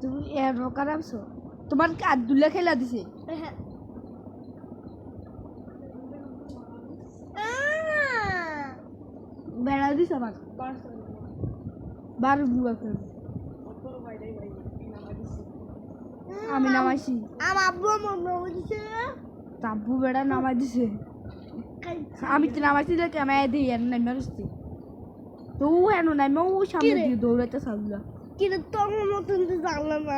তুমি এর রকার আছো তোমার আব্দুল্লাহ খেলা দিছে বেড়া দিছে আমার বার বুয়া করে আমি নামাইছি আমার আব্বু নামাই দিছে তাব্বু বেড়া নামাই দিছে আমি তো নামাইছি দেখে আমি দিই আর নামে আসছি তো হেন নামে ও সামনে দিয়ে দৌড়াইতে সাবলা কিন্তু তোমার মতন তো জানলাম না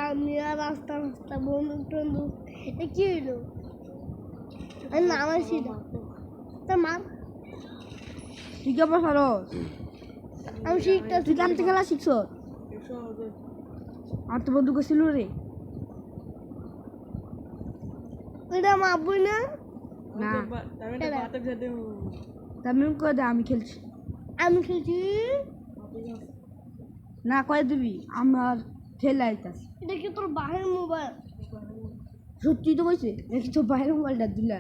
আমি আর রাস্তা রাস্তা বন্ধু টন্ধু কি হইলো আমি নামাইছি তোর মা তুই কে বসারো আমি শিখতে তুই কামতে খেলা শিখছ আর তো বন্ধু গেছিল রে ওইটা আমার আব্বু না না তামিম কয়ে দে আমি খেলছি আমি খেলছি না কয়ে দিবি আমার খেলা আইতাস এটা কি তোর বাহির মোবাইল সত্যি তো কইছে নাকি তো বাইরের মোবাইলটা দিলা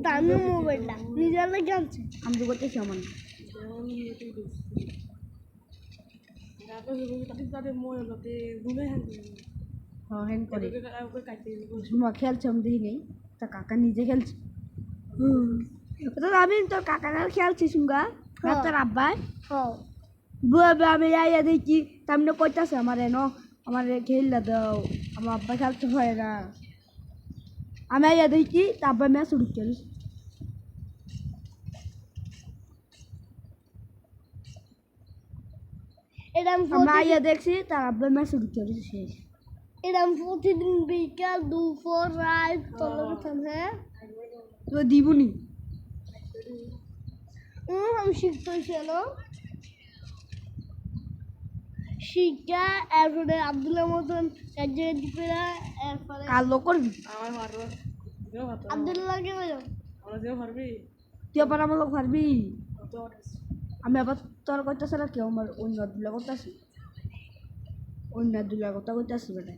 দামি মোবাইলটা নিজের লাগে আনছে আমি তো করতেছি আমার হ্যাঁ করে খেলছে আমি দেখি নেই তা কাকা নিজে খেলছে আমি তোর কাকা খেলছি শুনগা তোর আব্বাই বুয়াবে আমি আইয়া দেখি তামনে কইতাছে আমার এনো আমার খেললা দাও আমার আব্বা খেলতে হয় না আমি আইয়া দেখি তা আব্বা ম্যাচ উড়ি খেলিস আমি আইয়া দেখছি তার আব্বা ম্যাচ উড়ি খেলিস শেষ এরম প্রতিদিন বিকাল দুপুর রাত তোর হ্যাঁ তো দিবনি আমি শিখতেছি না শিক্ষা এরপরে আব্দুল্লাহ মতন এক জায়গায় দিবে না এরপরে কালো করবি আব্দুল্লাহকে বলো তুই আবার আমার লোক পারবি আমি আবার তোর করতেছে না কেউ আমার অন্য আব্দুল্লাহ করতেছি অন্য আব্দুল্লাহ কথা করতেছি বেটা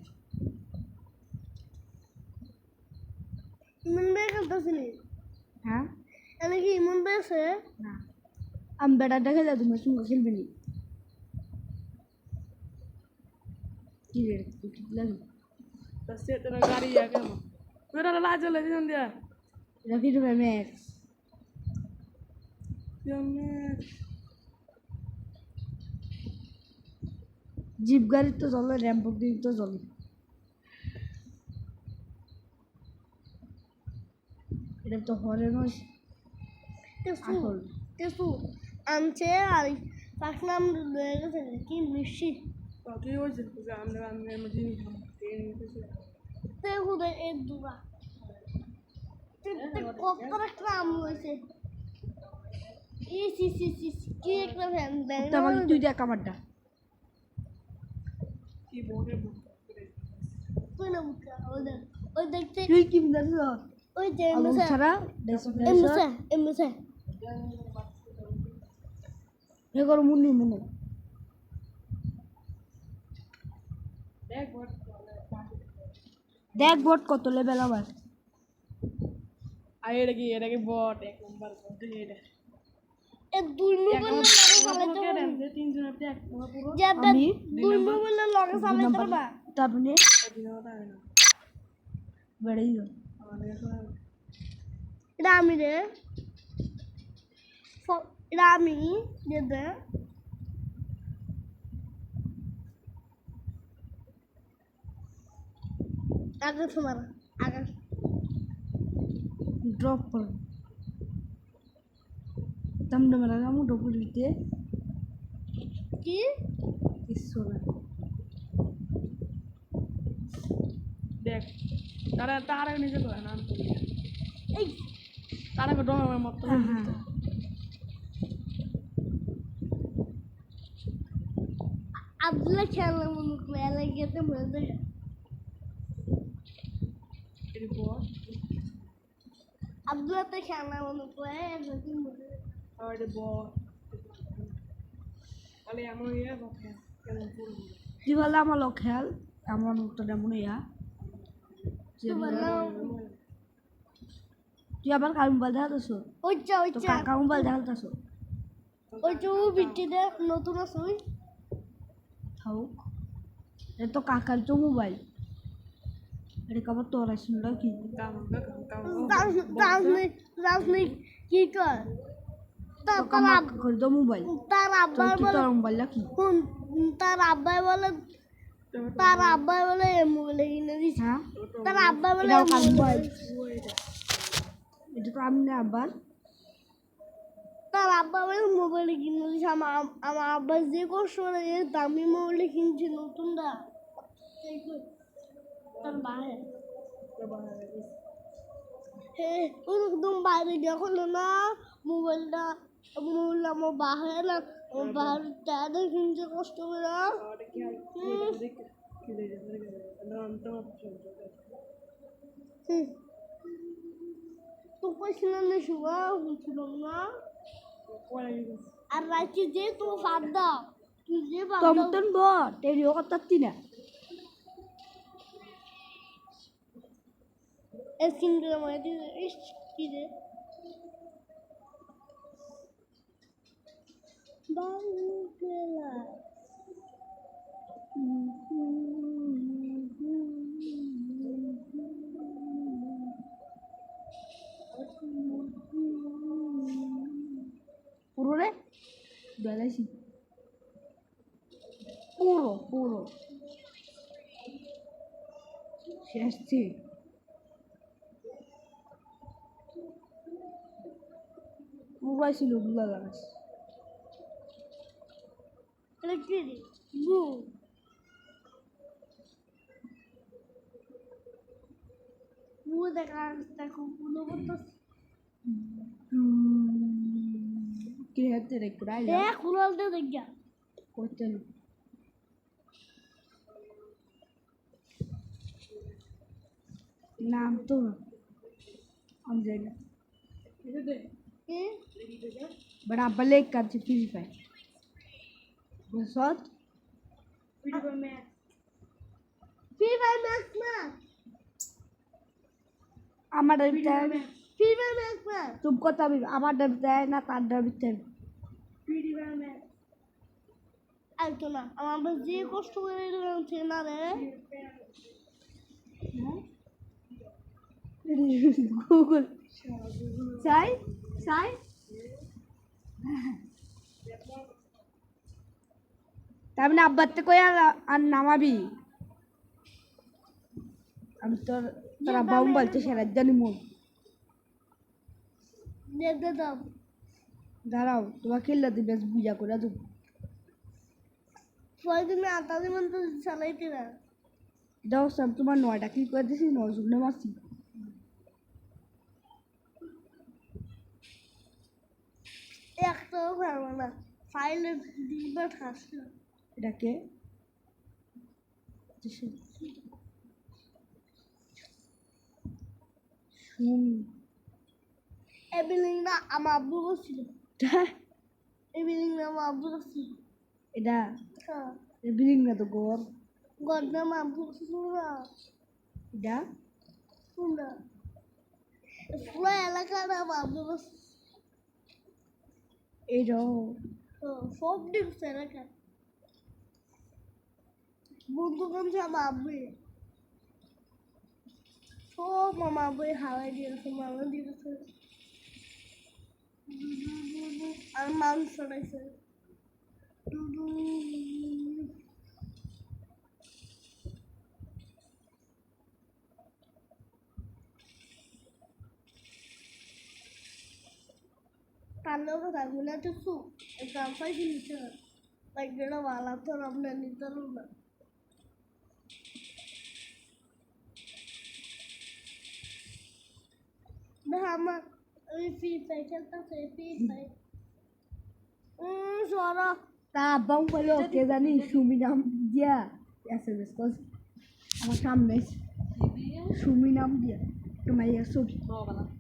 ইমন ভাই করতেছি হ্যাঁ আমি কি ইমন ভাই আছে না আমি বেটা দেখে যা তুমি সঙ্গে খেলবি নি কি রে তুই কি লাগি गाड़ी है क्या मेरा लाज ले जन दिया रफी तो मैक्स জিপ গাড়ি তো চলে র্যাম্পো দিয়ে তো চলে এটা তো হরে নয় আসল তেসু আমছে আর পাঁচ নাম লয়ে গেছে কি মিষ্টি তুই হয়েছে আমরা মধ্যে তেহু দে এই দুবা কত একটা আম হয়েছে কি একটা ফ্যান দেয় তো আমাকে তুই দেখ আমারটা কি বলে তুই না মুখা ওই দেখতে তুই কি বলছিস ওই যে আলু এমসে ছাড়া এমসে হে করো মুন্নি মুন্নি দেখ বোর্ড কত লেভেল আবার এটা কি বট এক নাম্বার বট এটা এ দুই মোবাইল লাগে চালাতে তিনজন আপনি এক পুরো যাবে দুই মোবাইল লাগে চালাতে পারবা তারপরে দিনটা হয় না বেড়েই গেল এটা আমি রে এটা আমি দেবে আগে তোমার আগে ড্রপ कर तमने मेरा नाम डबल लिखते কি किसो ना দেখ তারা নিজে করে না এই তারা को डोमा में मत আব্দুল্লাহ খেলা মনে করে এলাকাতে মনে এর বল আব্দুল তো খেলনা মনে করে একদিন বলে আর এর বল তাহলে এমন ইয়ে কথা কেমন করবো কি বলে আমার লোক খেয়াল আমার নোটটা যেমন ইয়া তুই আবার কার মোবাইল দেখাতেছো ওইটা তো কাকা মোবাইল দেখাতেছো ওইটা ও বিটিতে নতুন আসুই থাকুক এটা তো কাকার তো মোবাইল এটা আবার তোর আসলে কি রাজনীতি কি কর তো কাকার তো মোবাইল তার তো আব্বার তুই বলে তোর মোবাইল কি শুন, তার আব্বাই বলে মোবাইল কিনে দিছে হ্যাঁ তার আব্বাই বলে এটাও কার মোবাইল মোবাইল এটা তো আমি না আবার তার আব্বা বলে মোবাইল কিনে দিছে আমার আব্বা যে কষ্ট করে এই দামি মোবাইল কিনছে নতুনটা তার বাইরে হ্যাঁ একদম বাইরে গিয়ে করলো না মোবাইলটা আমার বাহিরে না আমার বাহির টায়ারে কিনছে কষ্ট করে তো পয়সা না শুভা হুঁছিলাম না আর রাখি যে তো বাদ দাও তুই যে বাদ দাও টমটন বট টেরিও করতে না এসকিনটা আমার দিকে ইস কি রে বাংলা পুরো রে বেলাইছি পুরো পুরো শেষ পুরাই ছিল বুলা গাছ এটা কি রে বু বু দেখা দেখো পুরো করতেছে কে হাতে রে কুড়াই এ খুলতে দেখা করতে নাম তো আমি জানি না এ बट आप भले एक कर फ्री फायर बसत ফ্রি ফায়ার ম্যাক্স না আমার ডরবিতে ফ্রি ফায়ার ম্যাক্স না तुमको तभी আমার ডরবিতে না তার ডরবিতে ফ্রি ফায়ার ম্যাক্স আর তো না আমার যে কষ্ট করে দিচ্ছে না রে গুগল সাই সাই তার মানে আব্বাতে কই আর নামাবি আমি তোর তোর আব্বা বলতে সেরা জানি মন দে দাও দাঁড়াও তোমাকে খেললে দিবে বুঝা করে দেবো প্রয়োজনে আতা দিবেন তো চালাইতে না এটাও সব তোমার 9টা ক্লিক করে দিয়েছি 9 জন্য মারছি একটাও পারবো না ফাইলে দিবা ঠাসলো এটাকে এই বিল্ডিংটা আমার আব্বু বসছিল এই বিল্ডিংটা আমার আব্বু বসছিল এটা হ্যাঁ বিল্ডিং না তো ঘর গড্ডা আমার আব্বু বসছিল না এটা শুননা পুরো এলাকাটা আমার আব্বু বসছিল এটাও সব ডিপস এলাকা বন্ধু কামছে আমার আব্বু সব আমার আব্বু হাওয়াই দিয়েছে মামা দিয়েছে আর মাংস ছড়াইছে তাহলেও কথা গুলো তো সুখ একটা আপাই জিনিস যেটা ভালো তো আমরা নিতে না দেখ আমার ওই ফ্রি ফায়ার খেলতেছে ফ্রি ফায়ার সরা তা আব্বাও বলো কে জানি সুমি নাম দিয়া এসএমএস করছে আমার সামনে সুমি নাম দিয়া একটা মাইয়া ছবি বাবা আছে।